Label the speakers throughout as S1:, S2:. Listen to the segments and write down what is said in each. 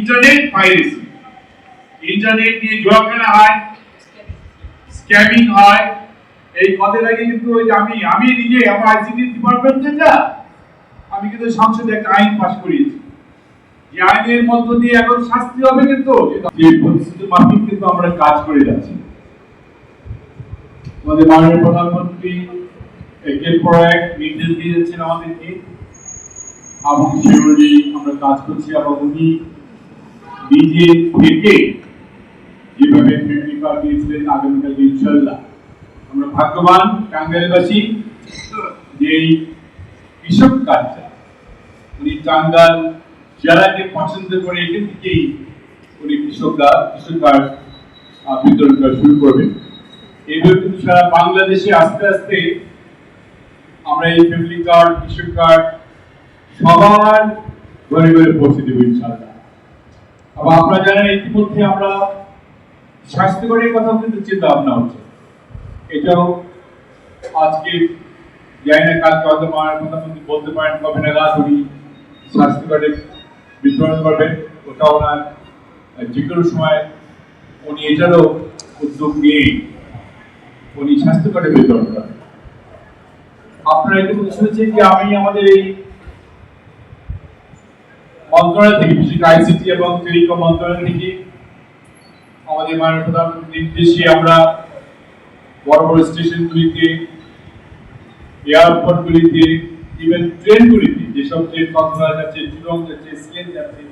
S1: Internet piracy, internet নিয়ে জুয়া খেলা হয়, স্ক্যামিং হয়। এই কদিন আগে কিন্তু ওই আমি নিজে আমার আইসিটি ডিপার্টমেন্ট থেকে আমি কিন্তু সংসদে একটা আইন পাশ করিয়েছি, যে আইনের মধ্য দিয়ে এখন শাস্তি হবে, কিন্তু যে পরিস্থিতি মাফিক কিন্তু আমরা কাজ করে যাচ্ছি। আমাদের মাননীয় প্রধানমন্ত্রী একের পর এক নির্দেশ দিয়ে যাচ্ছেন আমাদেরকে, এবং সেই অনুযায়ী আমরা কাজ করছি। এবং উনি নিজে থেকে যেভাবে ফ্যামিলি কার্ড দিয়েছিলেন, আগামীকাল ইনশাল্লাহ আমরা ভাগ্যবান টাঙ্গাইলবাসী যে এই কৃষক কাজটা উনি টাঙ্গাইল জেলাকে পছন্দ করে এখান থেকেই উনি কৃষক কার্ড বিতরণ করা শুরু করবেন। এইভাবে কিন্তু সারা বাংলাদেশে আস্তে আস্তে আমরা এই ফ্যামিলি কার্ড, কৃষক কার্ড সবার ঘরে ঘরে পৌঁছে দেব ইনশাআল্লাহ। আবার আপনারা জানেন ইতিমধ্যে আমরা স্বাস্থ্যকরের কথা কিন্তু চিন্তা ভাবনা হচ্ছে। এটাও আজকে যাই না, কালকে হয়তো প্রধানমন্ত্রী বলতে পারেন কবে নাগাদ উনি স্বাস্থ্য কার্ডের বিতরণ করবেন। ওটা ওনার যে কোনো সময় উনি এটারও উদ্যোগ নিয়ে উনি স্বাস্থ্য কার্ডের বিতরণ করবেন। আপনারা ইতিমধ্যে শুনেছেন যে আমি আমাদের এই মন্ত্রণালয় থেকে, বিশেষ আইসিটি এবং টেলিকম মন্ত্রণালয় থেকে আমাদের মাননীয় প্রধানমন্ত্রীর নির্দেশে আমরা বড় বড় স্টেশনগুলিতে, এয়ারপোর্টগুলিতে, ইভেন ট্রেনগুলিতে, যেসব ট্রেন কক্সবাজার যাচ্ছে, চুরং যাচ্ছে, সিলেট যাচ্ছে,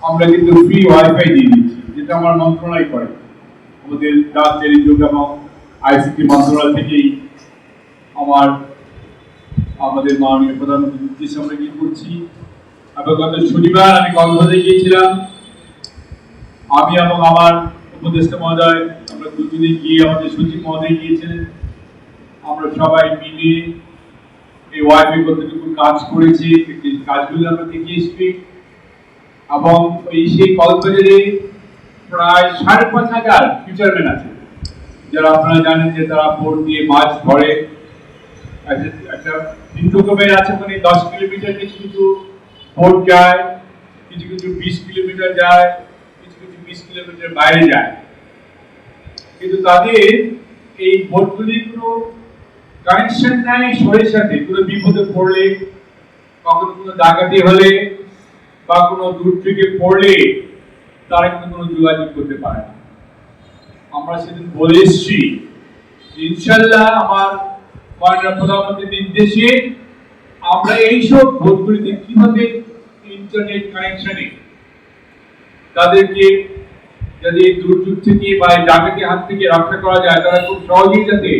S1: আমরা কিন্তু ফ্রি ওয়াইফাই দিয়ে দিচ্ছি, যেটা আমার মন্ত্রণালয় করে। আমাদের ডাক, টেলিযোগ এবং আইসিটি মন্ত্রণালয় থেকেই আমাদের মাননীয় প্রধানমন্ত্রীর নির্দেশে আমরা কি করছি। এবং গত শনিবার আমি কক্সবাজারে গিয়েছিলাম, আমি এবং আমার উপদেষ্টা মহোদয়, আমরা দুজনে গিয়ে, আমাদের সচিব মহোদয় গিয়েছিলেন, আমরা সবাই মিলে এই ওয়াইফাই কতটুকু কাজ করেছি, কাজগুলো আমরা দেখে এসেছি। এবং সেই কক্সবাজারে প্রায় 5,500 ফিশারম্যান আছে, যারা আপনারা জানেন যে তারা বোট দিয়ে মাছ ধরে। একটা হিন্দুকমের আছে, মানে 10 কিলোমিটার কিছু কিছু বোট যায়, কিছু কিছু 20 কিলোমিটার যায়, কিছু কিছু 20 কিলোমিটার বাইরে যায়। কিন্তু তাদের এই বোটগুলির কোনো কানেকশন নাই শহরের সাথে। কোনো বিপদে পড়লে, কখনো কোনো ডাকাতি হলে বা কোনো দূর থেকে পড়লে তারা কিন্তু কোনো যোগাযোগ করতে পারে না। আমরা সেদিন বলে এসছি ইনশাল্লাহ আমার মাননীয় প্রধানমন্ত্রীর নির্দেশে আমরা এইসব বোটগুলিতে কিভাবে ইন্টারনেট কানেকশনে তাদেরকে যদি দুর্যোগ থেকে বা ডাকাতি হাত থেকে রক্ষা করা যায়, তারা খুব সহজেই যাতে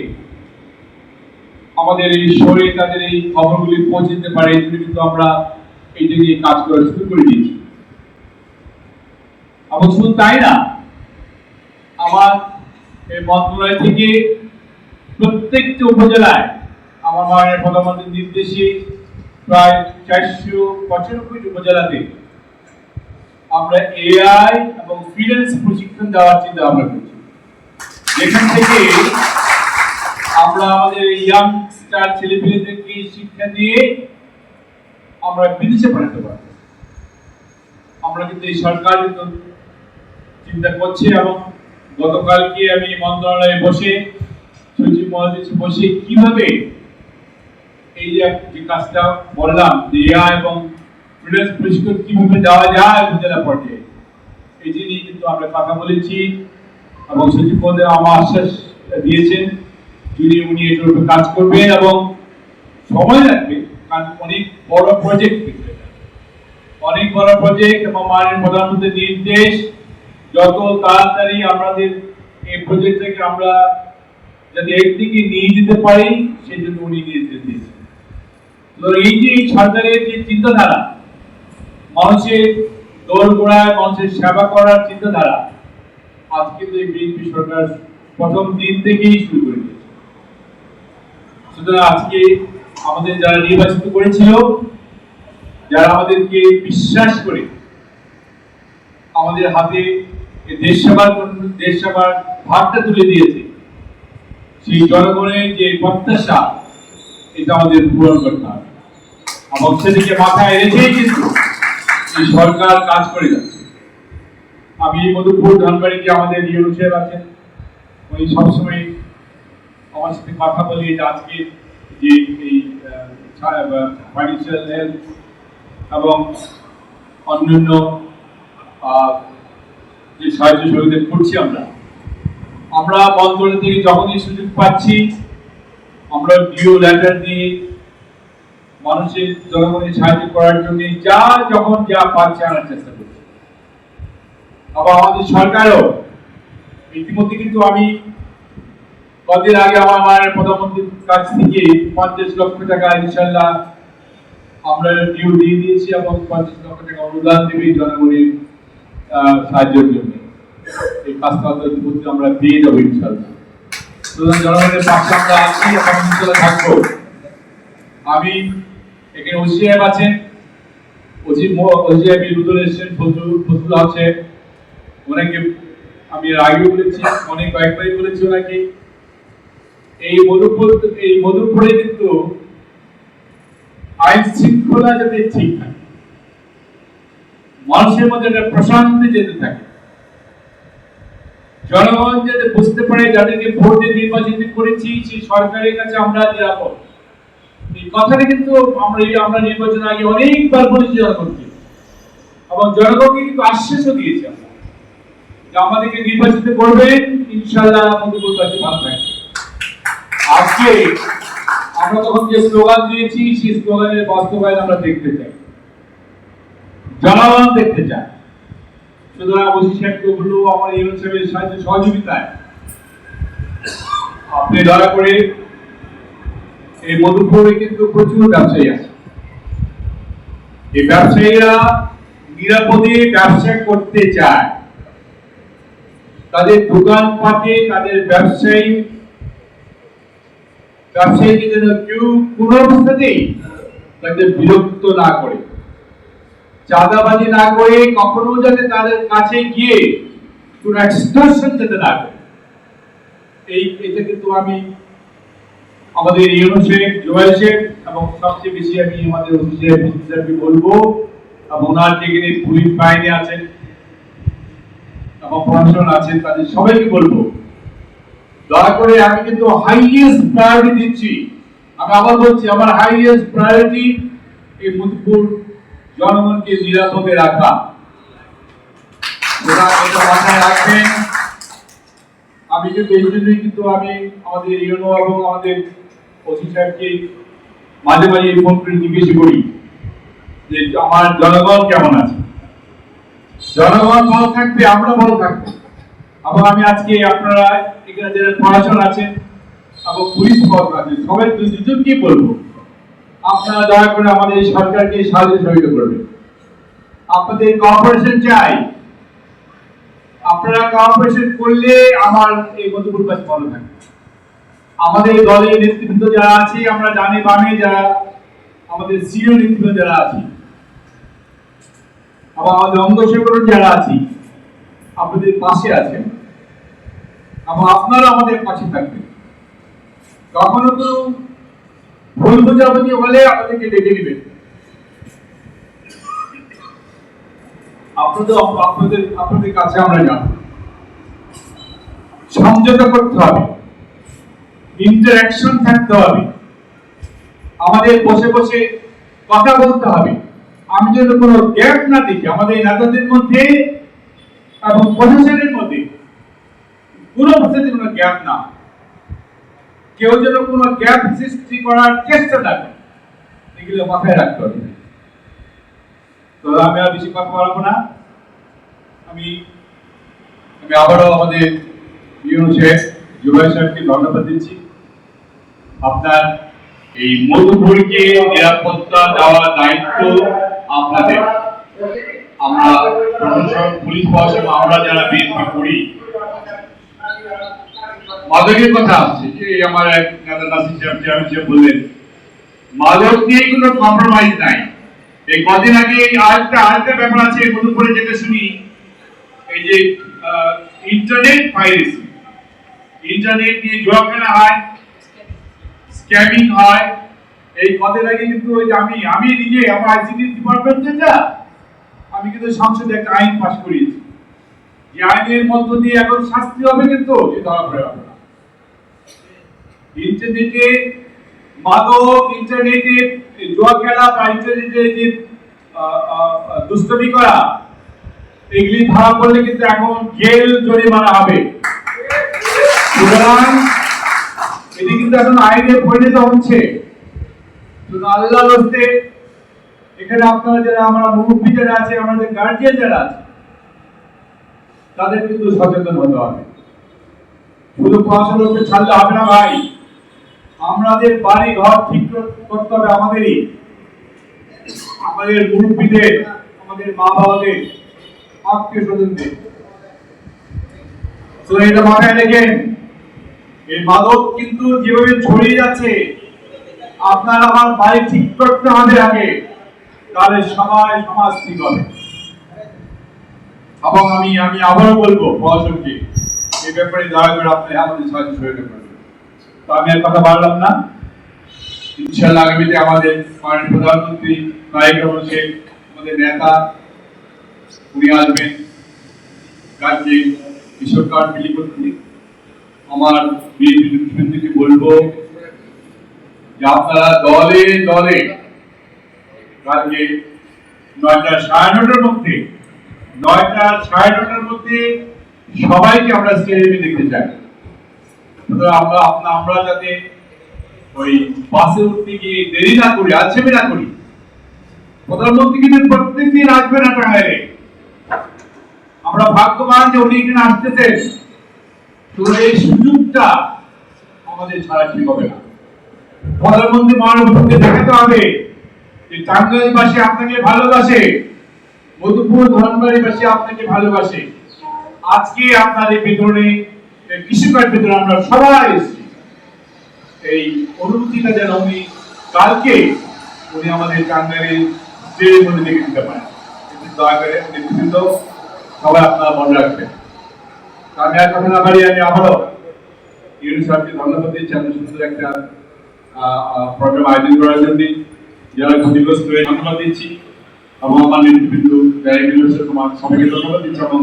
S1: আমাদের এই শহরে তাদের এই খবরগুলি পৌঁছে দিতে পারে। এই জন্য কিন্তু আমরা এইটা নিয়ে কাজ করা শুরু করে দিয়েছি। এবং শুধু তাই না, আমার এই মন্ত্রণালয় থেকে প্রত্যেকটা উপজেলায় আমার মাননীয় প্রধানমন্ত্রীর নির্দেশে প্রায় 495 উপজেলাতে আমরা এআই এবং ফ্রিল্যান্স প্রশিক্ষণ দেওয়ার চিন্তা ভাবনা করছি, যেখান থেকে আমরা আমাদের ইয়াংস্টার ছেলেমেয়েদেরকে শিক্ষা দিয়ে আমরা বিদেশে পাঠাতে পারব। আমরা কিন্তু এই সরকার কিন্তু চিন্তা করছে। এবং গতকালকে আমি মন্ত্রণালয়ে বসে, সচিব মহোদয় বসে, কিভাবে এই যে কাজটা বললাম যে এআই এবং ফ্রিল্যান্স প্রশিক্ষণ কিভাবে দেওয়া যায় উপজেলা পর্যায়ে, এটি নিয়ে কিন্তু আমরা কথা বলেছি। এবং সচিব মহোদয় আমার আশ্বাস দিয়েছেন উনি এটার উপর কাজ করবেন এবং সময় লাগবে, কারণ অনেক বড় প্রজেক্ট, অনেক বড় প্রজেক্ট। এবং মাননীয় প্রধানমন্ত্রীর নির্দেশ যত তাড়াতাড়ি আমাদের এই প্রজেক্টটাকে আমরা যদি একদিকে নিয়ে যেতে পারি, সেই জন্য উনি নির্দেশ দিয়েছেন। এই যে সরকারের যে চিন্তাধারা, মানুষের দোরগোড়ায় মানুষের সেবা করার চিন্তাধারা, আজকে তো এই বিএনপি সরকার প্রথম দিন থেকেই শুরু করে দিয়েছে। সুতরাং আজকে আমাদের যারা নির্বাচিত করেছিল, যারা আমাদেরকে বিশ্বাস করে আমাদের হাতে দেশ সেবার ভাগটা তুলে দিয়েছে, সেই জনগণের যে প্রত্যাশা, এটা আমাদের পূরণ করতে হবে। এবং সেদিকে মাথায় রেখেই কিন্তু এই সরকার কাজ করে যাচ্ছে। আমি মধুপুর ধনবাড়িতে আমাদের ইউনো সাহেব আছেন, উনি সবসময় আমার সাথে কথা বলি যে আজকে যে এই ফাইন্যান্সিয়াল হেলথ এবং অন্যান্য যে সাহায্য সহযোগিতা করছি আমরা মন্ত্রণালয় থেকে যখনই সুযোগ পাচ্ছি আমরা ডিও লেটার দিয়ে মানুষের জনগণের সাহায্য করার জন্য যখন যা পাচ্ছে আনার চেষ্টা করছি। আবার আমাদের সরকারও ইতিমধ্যে কিন্তু আমি কদিন আগে আমার মায়ের প্রধানমন্ত্রীর কাছ থেকে 50 লক্ষ টাকা ইনশাল্লাহ আমরা ডিউ দিয়ে দিয়েছি এবং 50 লক্ষ টাকা অনুদান দেবে জনগণের সাহায্যের জন্য। এই কাজটা আমরা পেয়ে যাবো ইনশাল্লাহ। জনগণের পাশে আমরা আছি এবং ইনশাল্লাহ থাকবো। আমি এখানে ওসিআইব আছেন, ওসিআইব রুদুল এসেছেন, ফজলুল আছে, ওনাকে আমি আগে বলেছি, অনেক কয়েকবারই বলেছি ওনাকে। এই মধুপুরে কিন্তু আইন শৃঙ্খলা যাতে ঠিক থাকে, মানুষের মধ্যে একটা প্রশান্তি যেতে থাকে, জনগণ যাতে বুঝতে পারে যাদেরকে ভোট দিয়ে নির্বাচিত করেছি সেই সরকারের কাছে আমরা নিরাপদ। এই কথাটা কিন্তু আমরা নির্বাচন আগে অনেকবার বলেছি জনগণকে, এবং জনগণকে কিন্তু আশ্বাসও দিয়েছি আমরা যে আমাদেরকে নির্বাচিত করবেন, ইনশাআল্লাহ মধুপুর কাছে ভালো থাকবে। আজকে আমরা তখন যে স্লোগান দিয়েছি সেই স্লোগানের বাস্তবায়ন আমরা দেখতে চাই, জনগণ দেখতে চায়। সুতরাং ওসি সাহেবকে বললো আমার ইউনো সাহেবের সাহায্য সহযোগিতায় আপনি দয়া করে, এই মধুপুরে কিন্তু প্রচুর ব্যবসায়ী আছে, এই ব্যবসায়ীরা নিরাপদে ব্যবসা করতে চায়, তাদের দোকানপাটে তাদের ব্যবসায়ীকে যেন কেউ কোনো অবস্থাতেই তাদের বিরক্ত না করে, চাঁদাবাজি না করে, কখনো যাতে তাদের কাছে গিয়ে কোনো এক্সটর্শন যাতে না করে। এটা কিন্তু আমি আমাদের ইউনো শেখ, জোয়াল শেখ এবং সবচেয়ে বেশি আমি আমাদের ওসি সাহেবকে বলবো, এবং ওনার যেখানে পুলিশ বাহিনী আছেন এবং প্রশাসন আছেন তাদের সবাইকে বলবো দয়া করে, আমি কিন্তু হাইয়েস্ট প্রায়োরিটি দিচ্ছি। আমি আবার বলছি, আমার হাইয়েস্ট প্রায়োরিটি এই মধুপুর জনগণকে নিরাপদে রাখা। এটা মাথায় রাখবেন। আমি কিন্তু এই জন্যই কিন্তু আমি আমাদের ইউনো এবং আমাদের ওসি সাহেবকে মাঝে মাঝে ফোন করে জিজ্ঞেস করি যে আমার জনগণ কেমন আছে। জনগণ ভালো থাকবে, আমরা ভালো থাকবো। এবং আমি আজকে আপনারা এখানে যারা প্রশাসন আছেন এবং পুলিশ ফোর্স আছে সবাই দুজনকে বলবো, আপনারা দয়া করে আমাদের এই সরকারকে সাহায্য সহযোগিতা করবেন। আপনাদের কোঅপারেশন চাই, আপনারা কোঅপারেশন করলে আমার এই মধুপুর কাজ ভালো থাকবে। আমাদের দলের নেতৃবৃন্দ যারা আছে, আমরা জানি বামে যারা আমাদের সিনিয়র নেতৃবৃন্দ যারা আছে, আবার আমাদের অঙ্গসংগঠন যারা আছে আপনাদের পাশে আছেন, এবং আপনারা আমাদের পাশে থাকবেন। কখনো তো ভুল বোঝাবুঝি হলে আমাদেরকে ডেকে নেবেন। আপনাদের কাছে আমরা যাব, সমঝোতা করতে হবে, ইন্টারঅ্যাকশন থাকতে হবে, আমাদের বসে বসে কথা বলতে হবে। আমি যেন কোনো গ্যাপ না দেখি আমাদের নেতাদের মধ্যে এবং প্রশাসনের মধ্যে, কোনো অবস্থাতে কোনো গ্যাপ না, কেউ যেন কোনো গ্যাপ সৃষ্টি করার চেষ্টা না করে, এগুলো মাথায় রাখতে হবে। তো আমি আর বেশি কথা বলবো না। আমি আবারও আমাদের ইউনো শেখ, জুবাই সাহেবকে ধন্যবাদ দিচ্ছি। আপনার এই মধুপুরকে নিরাপত্তা দেওয়ার দায়িত্ব আপনাদের। আমরা প্রশাসন, পুলিশ প্রশাসন, আমরা যারা বিএনপি করি, মাদকের কথা আসছে যে আমার এক নেতা নাসির সাহেব বললেন মাদক নিয়ে কোনো কম্প্রোমাইজ নাই। এই কদিন আগে আরেকটা ব্যাপার আছে মধুপুরে যেটা শুনি, এই যে ইন্টারনেট পাইরেসি, ইন্টারনেট নিয়ে জুয়া খেলা হয়, স্ক্যামিং হয়। এই কদিন আগে কিন্তু আমি নিজে আমার আইসিটি ডিপার্টমেন্ট থেকে আমি কিন্তু সংসদে একটা আইন পাস করিয়েছি যে আইনের মধ্য দিয়ে এখন শাস্তি হবে, কিন্তু যে ধরা পড়ে যাবে না। ইন্টারনেটে মাদক, ইন্টারনেটে জুয়া খেলা বা ইন্টারনেটে যে দুষ্কর্মী করা, এগুলি ধরা পড়লে কিন্তু এখন জেল জরিমানা হবে। সুতরাং এটি কিন্তু এখন আইনে পরিণত হচ্ছে। আল্লাহ রাস্তে এখানে আপনারা যারা, আমরা মুরব্বী যারা আছে, আমাদের গার্জিয়ান যারা আছে, তাদের কিন্তু সচেতন হতে হবে। শুধু পড়াশোনাকে ছাড়লে হবে না ভাই, আমাদের বাড়ি ঘর ঠিক করতে হবে আমাদেরই, আমাদের মুরব্বীদের, আমাদের মা বাবাদের, আত্মীয় স্বজনদের। তো এটা মাথায় রেখেন, এই মাদক কিন্তু যেভাবে ছড়িয়ে যাচ্ছে, আপনার আমার বাড়ি ঠিক করতে হবে আগে, তাহলে সমাজ ঠিক হবে। এবং আমি আবারও বলবো প্রশাসনকে এই ব্যাপারে দয়া করে আপনি আমাদের সাহায্য সহযোগিতা করবেন। তো আমি আর কথা বাড়লাম না, ইনশাআল্লাহ আগামীতে আমাদের মাননীয় প্রধানমন্ত্রী তারেক রহমান সাহেব, আমাদের নেতা, উনি আসবেন কাজে কিশোর কার্ড বিলি করতে। আমার বিএনপিকে বলবো যে আপনারা দলে দলে কালকে 9:30টার মধ্যে, 9:30টার মধ্যে সবাইকে আমরা স্টেডিয়ামে দেখতে চাই। আমরা যাতে ওই বাসে উঠতে গিয়ে দেরি না করি, আলসেমি না করি। প্রধানমন্ত্রী কিন্তু প্রত্যেকদিন আসবে না টাঙ্গাইলে, আমরা ভাগ্যবান যে উনি এখানে আসতেছেন। তো এই সুযোগটা আমাদের ছাড়া ঠিক হবে না। প্রধানমন্ত্রী মাননীয়কে দেখাতে হবে যে টাঙ্গাইলবাসী আপনাকে ভালোবাসে, মধুপুর ধনবাড়িবাসী আপনাকে ভালোবাসে। আজকে আপনার এই বিতরণে, কৃষিকাজ বিতরণে আমরা সবাই এসেছি, এই অনুভূতিটা যেন উনি কালকে উনি আমাদের টাঙ্গাইলের স্টেজের মধ্যে দেখে দিতে পারেন। দয়া করে নেতৃবৃন্দ সবাই আপনারা মনে রাখবেন। আমি আর কথা না বাড়িয়ে আমি আবারও ইউনুস সাহেবকে ধন্যবাদ দিচ্ছি, এত সুন্দর একটা প্রোগ্রাম আয়োজন করার জন্য। যারা ক্ষতিগ্রস্ত হয়ে ধন্যবাদ দিচ্ছি, এবং আমার নেতৃবৃন্দ তোমার সবাইকে ধন্যবাদ দিচ্ছি। এবং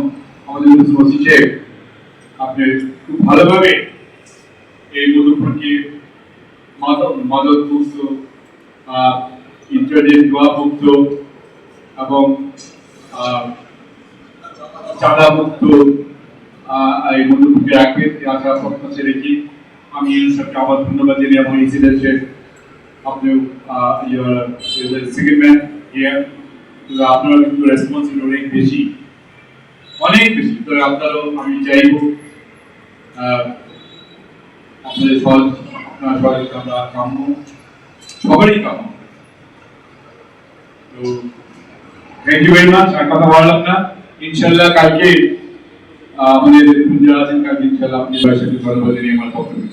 S1: আমাদের ওসি সাহেব, আপনি খুব ভালোভাবে এই মধুপুরকে মাদক মুক্ত, ইন্টারনেট জুয়া মুক্ত এবং চাঁদা মুক্ত এই মধুপুরকে রাখবেন, আশা প্রত্যাশা রেখে আমি ইউনুসকে আবার ধন্যবাদ জানাই। এবং ইনসিডেন্টে আপনি সেকেন্ড ম্যান হিয়ার, আপনার কিন্তু রেসপন্সিবিলিটি অনেক বেশি, অনেক বেশি। তো আপনারও আমি চাইব আপনাদের সহযোগিতা আমরা কাম্য, সবারই কাম্য। তো থ্যাংক ইউ ভেরি মাচ। আর কথা বললাম না, ইনশাল্লাহ কালকে আমাদের যারা আছেন, কালকে ইনশাল্লাহ আপনি সাথে ধন্যবাদ জানিয়ে আমার বক্তব্য।